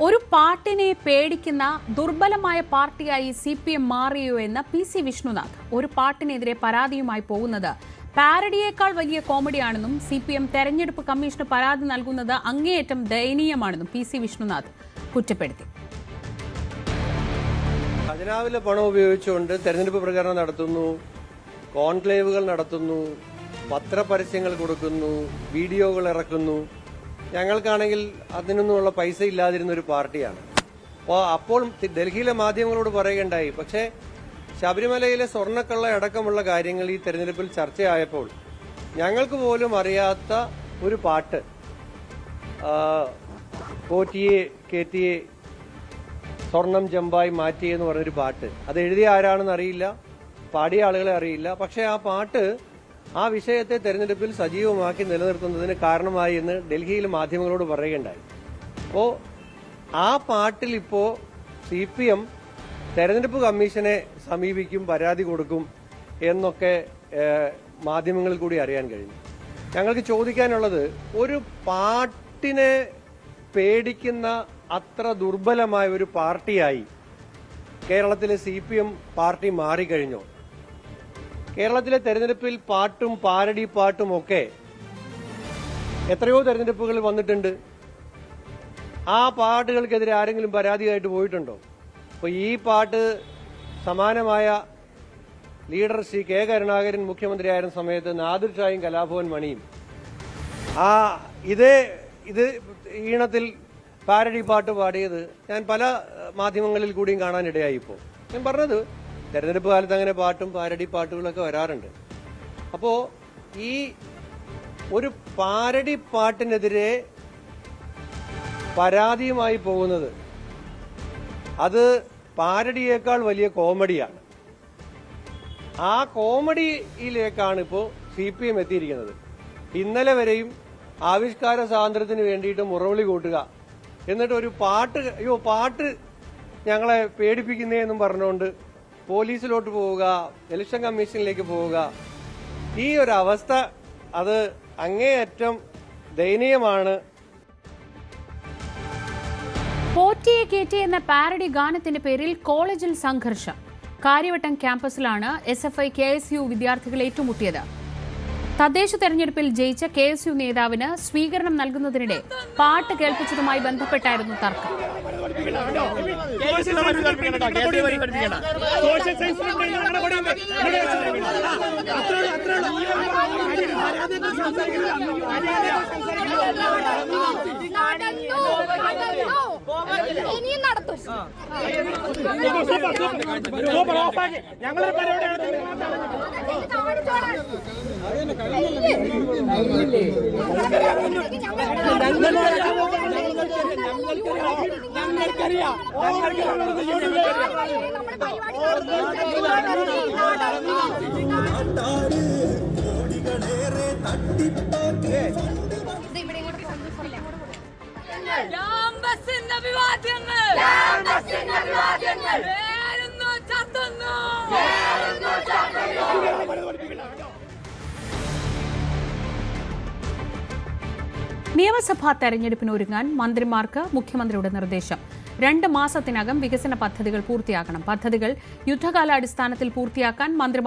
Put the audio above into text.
ഒരു പാർട്ടിനെ പേടിക്കുന്ന ദുർബലമായ പാർട്ടിയായി CPM മാറിയോ എന്ന PC വിഷ്ണുനാഥ്. ഒരു പാർട്ടിനെതിരെ പരാതിയുമായി പോകുന്നത് പാരഡിയേക്കാൾ വലിയ കോമഡിയാണെന്നും CPM തെരഞ്ഞെടുപ്പ് കമ്മീഷന് പരാതി നൽകുന്നത് അങ്ങേയറ്റം ദയനീയമാണെന്നും PC വിഷ്ണുനാഥ് കുറ്റപ്പെടുത്തി. ഖജനാവിലെ പണം ഉപയോഗിച്ചുകൊണ്ട് തെരഞ്ഞെടുപ്പ് പ്രചാരണം നടത്തുന്നു, കോൺക്ലേവുകൾ നടത്തുന്നു, പത്രപരസ്യങ്ങൾ കൊടുക്കുന്നു, വീഡിയോകൾ ഇറക്കുന്നു. ഞങ്ങൾക്കാണെങ്കിൽ അതിനൊന്നുമുള്ള പൈസ ഇല്ലാതിരുന്ന ഒരു പാർട്ടിയാണ്. അപ്പോൾ ഡൽഹിയിലെ മാധ്യമങ്ങളോട് പറയുകയുണ്ടായി. പക്ഷേ ശബരിമലയിലെ സ്വർണ്ണക്കള്ള അടക്കമുള്ള കാര്യങ്ങൾ ഈ തെരഞ്ഞെടുപ്പിൽ ചർച്ചയായപ്പോൾ ഞങ്ങൾക്ക് പോലും അറിയാത്ത ഒരു പാട്ട്, പോറ്റിയെ കേറ്റിയെ സ്വർണം ചെമ്പായി മാറ്റിയെന്ന് പറഞ്ഞൊരു പാട്ട്, അത് എഴുതിയ ആരാണെന്ന് അറിയില്ല, പാടിയ ആളുകളെ അറിയില്ല. പക്ഷേ ആ പാട്ട് ആ വിഷയത്തെ തെരഞ്ഞെടുപ്പിൽ സജീവമാക്കി നിലനിർത്തുന്നതിന് കാരണമായി എന്ന് ഡൽഹിയിൽ മാധ്യമങ്ങളോട് പറയുകയുണ്ടായി. അപ്പോൾ ആ പാട്ടിൽ ഇപ്പോൾ CPM തെരഞ്ഞെടുപ്പ് കമ്മീഷനെ സമീപിക്കും, പരാതി കൊടുക്കും എന്നൊക്കെ മാധ്യമങ്ങളിൽ കൂടി അറിയാൻ കഴിഞ്ഞു. ഞങ്ങൾക്ക് ചോദിക്കാനുള്ളത്, ഒരു പാട്ടിനെ പേടിക്കുന്ന അത്ര ദുർബലമായ ഒരു പാർട്ടിയായി കേരളത്തിലെ CPM പാർട്ടി മാറിക്കഴിഞ്ഞോ? കേരളത്തിലെ തെരഞ്ഞെടുപ്പിൽ പാട്ടും പാരഡി പാട്ടും ഒക്കെ എത്രയോ തെരഞ്ഞെടുപ്പുകളിൽ വന്നിട്ടുണ്ട്. ആ പാട്ടുകൾക്കെതിരെ ആരെങ്കിലും പരാതിയായിട്ട് പോയിട്ടുണ്ടോ? അപ്പോൾ ഈ പാട്ട് സമാനമായ ലീഡർ ശ്രീ K. കരുണാകരൻ മുഖ്യമന്ത്രിയായിരുന്ന സമയത്ത് നാദിർ ഷായും കലാഭവൻ മണിയും ഇത് ഈണത്തിൽ പാരഡി പാട്ട് പാടിയത് ഞാൻ പല മാധ്യമങ്ങളിൽ കൂടിയും കാണാനിടയായി. ഇപ്പോൾ ഞാൻ പറഞ്ഞത്, തെരഞ്ഞെടുപ്പ് കാലത്ത് അങ്ങനെ പാട്ടും പാരഡി പാട്ടുകളൊക്കെ വരാറുണ്ട്. അപ്പോൾ ഈ ഒരു പാരഡി പാട്ടിനെതിരെ പരാതിയുമായി പോകുന്നത് അത് പാരഡിയേക്കാൾ വലിയ കോമഡിയാണ്. ആ കോമഡിയിലേക്കാണ് ഇപ്പോൾ CPM എത്തിയിരിക്കുന്നത്. ഇന്നലെ വരെയും ആവിഷ്കാര സ്വാതന്ത്ര്യത്തിന് വേണ്ടിയിട്ട് മുറവിളി കൂട്ടുക, എന്നിട്ട് ഒരു പാട്ട് ഞങ്ങളെ പേടിപ്പിക്കുന്നേ എന്നും പറഞ്ഞുകൊണ്ട് പോലീസിലോട്ട് പോവുക, ഇലക്ഷൻ കമ്മീഷനിലേക്ക് പോവുക. ഈ ഒരു അവസ്ഥ അത് അങ്ങേയറ്റം ദയനീയമാണ്. പോറ്റിയെ കേറ്റി എന്ന പാരഡി ഗാനത്തിന്റെ പേരിൽ കോളേജിൽ സംഘർഷം. കാര്യവട്ടം ക്യാമ്പസിലാണ് SFI KSU വിദ്യാർത്ഥികൾ ഏറ്റുമുട്ടിയത്. തദ്ദേശ തെരഞ്ഞെടുപ്പിൽ ജയിച്ച KSU നേതാവിന് സ്വീകരണം നൽകുന്നതിനിടെ പാട്ട് കേൾപ്പിച്ചതുമായി ബന്ധപ്പെട്ടായിരുന്നു തർക്കം. നിയമസഭാ തെരഞ്ഞെടുപ്പിന് ഒരുങ്ങാൻ മന്ത്രിമാർക്ക് മുഖ്യമന്ത്രിയുടെ നിർദ്ദേശം. 2 മാസത്തിനകം വികസന പദ്ധതികൾ പൂർത്തിയാക്കണം. പദ്ധതികൾ യുദ്ധകാലാടിസ്ഥാനത്തിൽ പൂർത്തിയാക്കാൻ മന്ത്രിമാർ